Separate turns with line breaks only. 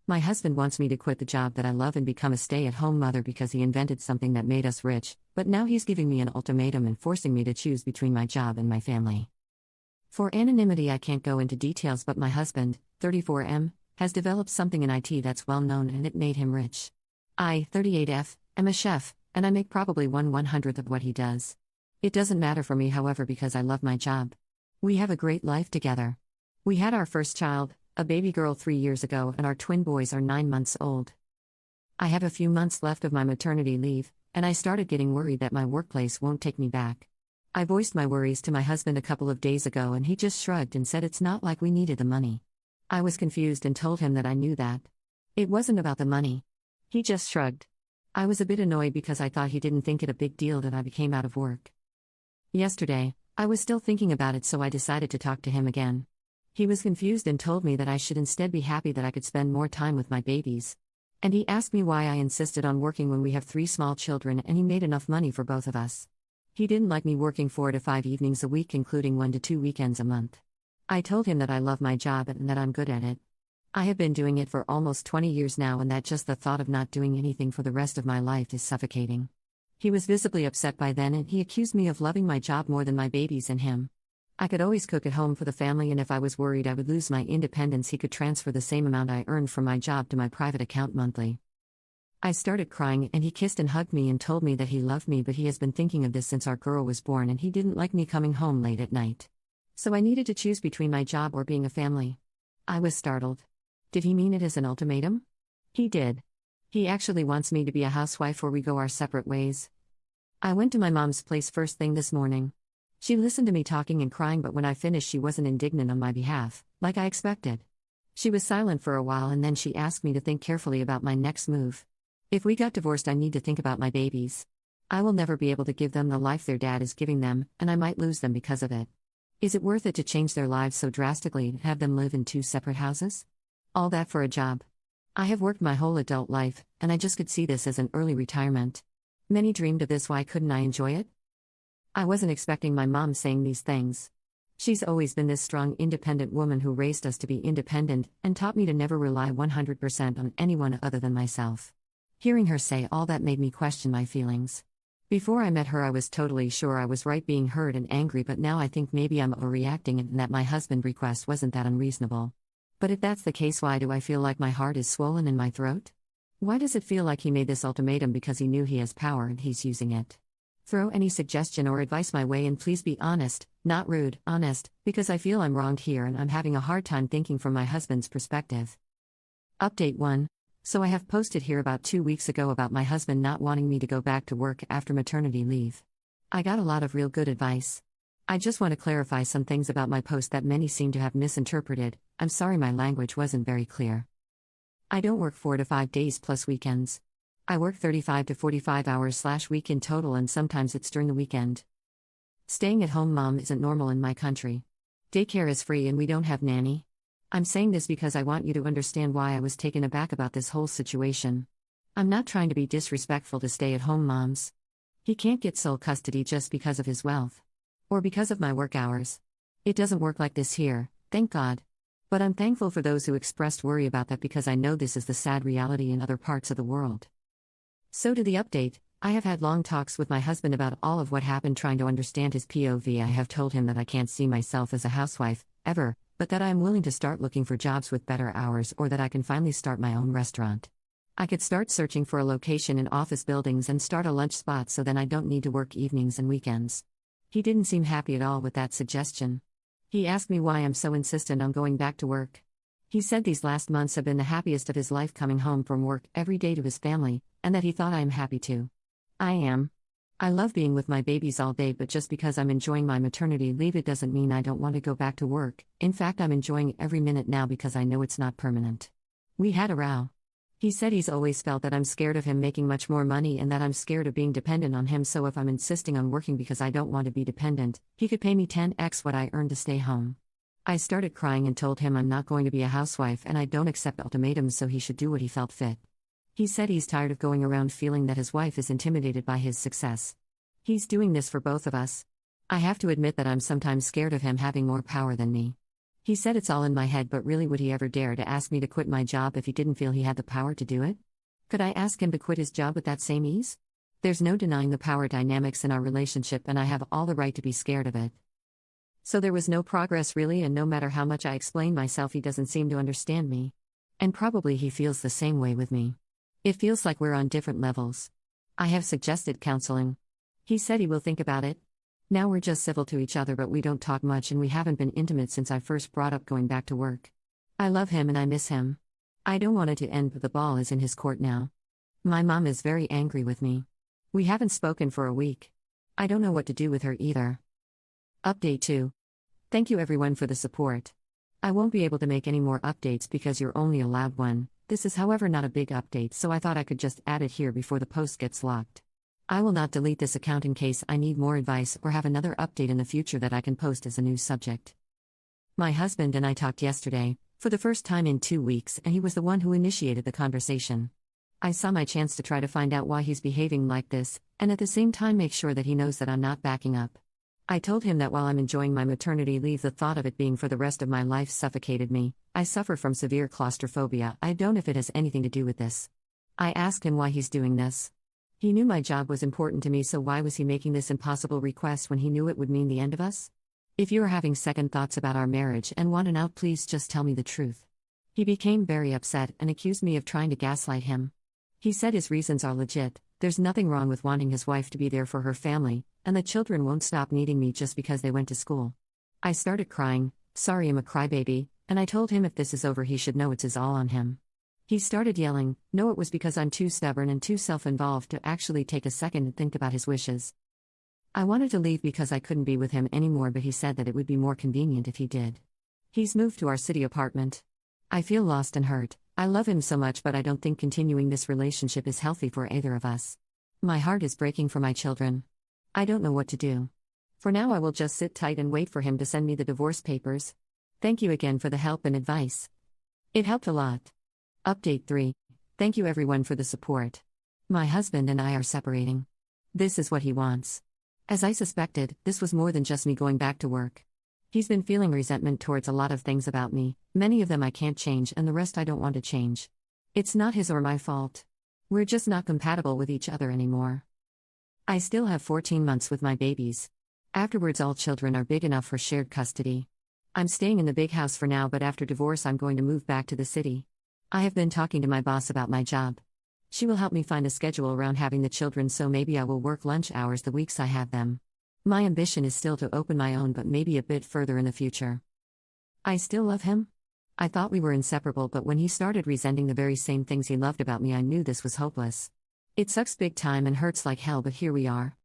My husband wants me to quit the job that I love and become a stay-at-home mother because he invented something that made us rich, but now he's giving me an ultimatum and forcing me to choose between my job and my family. For anonymity, I can't go into details, but my husband, 34M, has developed something in IT that's well known and it made him rich. I, 38F, am a chef, and I make probably 1/100th of what he does. It doesn't matter for me, however, because I love my job. We have a great life together. We had our first child, a baby girl, 3 years ago, and our twin boys are 9 months old. I have a few months left of my maternity leave, and I started getting worried that my workplace won't take me back. I voiced my worries to my husband a couple of days ago, and he just shrugged and said it's not like we needed the money. I was confused and told him that I knew that. It wasn't about the money. He just shrugged. I was a bit annoyed because I thought he didn't think it a big deal that I became out of work. Yesterday, I was still thinking about it, so I decided to talk to him again. He was confused and told me that I should instead be happy that I could spend more time with my babies. And he asked me why I insisted on working when we have 3 small children and he made enough money for both of us. He didn't like me working 4 to 5 evenings a week, including 1 to 2 weekends a month. I told him that I love my job and that I'm good at it. I have been doing it for almost 20 years now, and that just the thought of not doing anything for the rest of my life is suffocating. He was visibly upset by then, and he accused me of loving my job more than my babies and him. I could always cook at home for the family, and if I was worried I would lose my independence, he could transfer the same amount I earned from my job to my private account monthly. I started crying, and he kissed and hugged me and told me that he loved me, but he has been thinking of this since our girl was born, and he didn't like me coming home late at night. So I needed to choose between my job or being a family. I was startled. Did he mean it as an ultimatum? He did. He actually wants me to be a housewife or we go our separate ways. I went to my mom's place first thing this morning. She listened to me talking and crying, but when I finished she wasn't indignant on my behalf, like I expected. She was silent for a while and then she asked me to think carefully about my next move. If we got divorced, I need to think about my babies. I will never be able to give them the life their dad is giving them, and I might lose them because of it. Is it worth it to change their lives so drastically and have them live in 2 separate houses? All that for a job. I have worked my whole adult life, and I just could see this as an early retirement. Many dreamed of this, why couldn't I enjoy it? I wasn't expecting my mom saying these things. She's always been this strong, independent woman who raised us to be independent and taught me to never rely 100% on anyone other than myself. Hearing her say all that made me question my feelings. Before I met her, I was totally sure I was right, being hurt and angry, but now I think maybe I'm overreacting and that my husband's request wasn't that unreasonable. But if that's the case, why do I feel like my heart is swollen in my throat? Why does it feel like he made this ultimatum because he knew he has power and he's using it? Throw any suggestion or advice my way, and please be honest, not rude, honest, because I feel I'm wronged here and I'm having a hard time thinking from my husband's perspective. Update 1. So I have posted here about 2 weeks ago about my husband not wanting me to go back to work after maternity leave. I got a lot of real good advice. I just want to clarify some things about my post that many seem to have misinterpreted. I'm sorry my language wasn't very clear. I don't work 4 to 5 days plus weekends. I work 35 to 45 hours/week in total, and sometimes it's during the weekend. Staying at home mom isn't normal in my country. Daycare is free and we don't have nanny. I'm saying this because I want you to understand why I was taken aback about this whole situation. I'm not trying to be disrespectful to stay-at-home moms. He can't get sole custody just because of his wealth. Or because of my work hours. It doesn't work like this here, thank God. But I'm thankful for those who expressed worry about that, because I know this is the sad reality in other parts of the world. So to the update, I have had long talks with my husband about all of what happened, trying to understand his POV. I have told him that I can't see myself as a housewife, ever, but that I am willing to start looking for jobs with better hours, or that I can finally start my own restaurant. I could start searching for a location in office buildings and start a lunch spot so then I don't need to work evenings and weekends. He didn't seem happy at all with that suggestion. He asked me why I'm so insistent on going back to work. He said these last months have been the happiest of his life, coming home from work every day to his family, and that he thought I am happy too. I am. I love being with my babies all day, but just because I'm enjoying my maternity leave, it doesn't mean I don't want to go back to work. In fact, I'm enjoying every minute now because I know it's not permanent. We had a row. He said he's always felt that I'm scared of him making much more money and that I'm scared of being dependent on him, so if I'm insisting on working because I don't want to be dependent, he could pay me 10x what I earn to stay home. I started crying and told him I'm not going to be a housewife and I don't accept ultimatums, so he should do what he felt fit. He said he's tired of going around feeling that his wife is intimidated by his success. He's doing this for both of us. I have to admit that I'm sometimes scared of him having more power than me. He said it's all in my head, but really, would he ever dare to ask me to quit my job if he didn't feel he had the power to do it? Could I ask him to quit his job with that same ease? There's no denying the power dynamics in our relationship, and I have all the right to be scared of it. So there was no progress really, and no matter how much I explain myself, he doesn't seem to understand me. And probably he feels the same way with me. It feels like we're on different levels. I have suggested counseling. He said he will think about it. Now we're just civil to each other, but we don't talk much, and we haven't been intimate since I first brought up going back to work. I love him and I miss him. I don't want it to end, but the ball is in his court now. My mom is very angry with me. We haven't spoken for a week. I don't know what to do with her either. Update 2. Thank you everyone for the support. I won't be able to make any more updates because you're only allowed one. This is, however, not a big update, so I thought I could just add it here before the post gets locked. I will not delete this account in case I need more advice or have another update in the future that I can post as a news subject. My husband and I talked yesterday, for the first time in 2 weeks, and he was the one who initiated the conversation. I saw my chance to try to find out why he's behaving like this, and at the same time make sure that he knows that I'm not backing up. I told him that while I'm enjoying my maternity leave, the thought of it being for the rest of my life suffocated me. I suffer from severe claustrophobia. I don't know if it has anything to do with this. I asked him why he's doing this. He knew my job was important to me, so why was he making this impossible request when he knew it would mean the end of us? If you are having second thoughts about our marriage and want an out, please just tell me the truth. He became very upset and accused me of trying to gaslight him. He said his reasons are legit. There's nothing wrong with wanting his wife to be there for her family, and the children won't stop needing me just because they went to school. I started crying. Sorry, I'm a crybaby, and I told him if this is over he should know it's all on him. He started yelling. No, it was because I'm too stubborn and too self-involved to actually take a second and think about his wishes. I wanted to leave because I couldn't be with him anymore, but he said that it would be more convenient if he did. He's moved to our city apartment. I feel lost and hurt. I love him so much, but I don't think continuing this relationship is healthy for either of us. My heart is breaking for my children. I don't know what to do. For now, I will just sit tight and wait for him to send me the divorce papers. Thank you again for the help and advice. It helped a lot. Update 3. Thank you everyone for the support. My husband and I are separating. This is what he wants. As I suspected, this was more than just me going back to work. He's been feeling resentment towards a lot of things about me. Many of them I can't change, and the rest I don't want to change. It's not his or my fault. We're just not compatible with each other anymore. I still have 14 months with my babies. Afterwards, all children are big enough for shared custody. I'm staying in the big house for now, but after divorce I'm going to move back to the city. I have been talking to my boss about my job. She will help me find a schedule around having the children, so maybe I will work lunch hours the weeks I have them. My ambition is still to open my own, but maybe a bit further in the future. I still love him. I thought we were inseparable, but when he started resenting the very same things he loved about me, I knew this was hopeless. It sucks big time and hurts like hell, but here we are.